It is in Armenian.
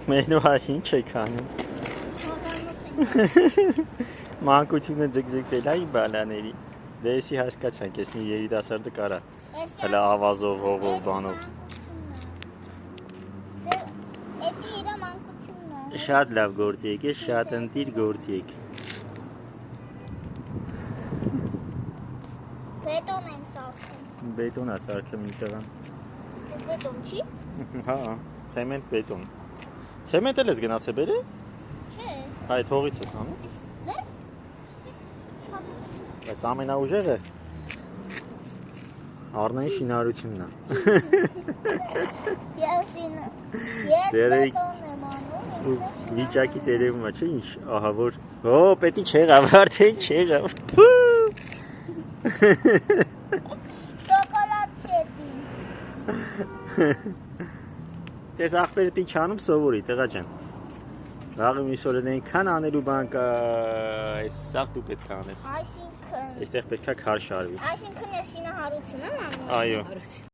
Մենու ինչ եք անում։ Մանկությունը ձգձգվել է իմ բալաների։ Դե էսի հասկացանք, ես մի երիտասարդը կարա։ Հələ ավազով, հողով, բանով։ Էդի իրա մանկությունն է։ Շատ լավ գործի եք, շատ ընտիր գործի եք։ Բետոն եմ սարքում։ Բետոն է սարքեմ մի տղան։ Բետոն չի։ Հա, ցեմենտ բետոն։ Ցեմենտ էլ ես գնացել բերե։ Չէ։ Այդ հողից ես անում։ Բայց ամենաուժեղը Արնայի շինարարությունն է։ Ես բետոն եմ անում։ Վիճակից երևում է, չէ՞ ինչ, ահա որ։ Հո, պետք չեղավ, արդեն չեղավ։ Շոկոլադ չէ դի։ Ես ախպերը դի չանում սովորի, տղա ջան։ Վաղը միսօր այնքան անելու բան կա, այս սաղ դու պետք է անես։ Այսինքն։ Այստեղ պետք է քար շարվի։ Այսինքն ես շինահարություն եմ անում։ Այո։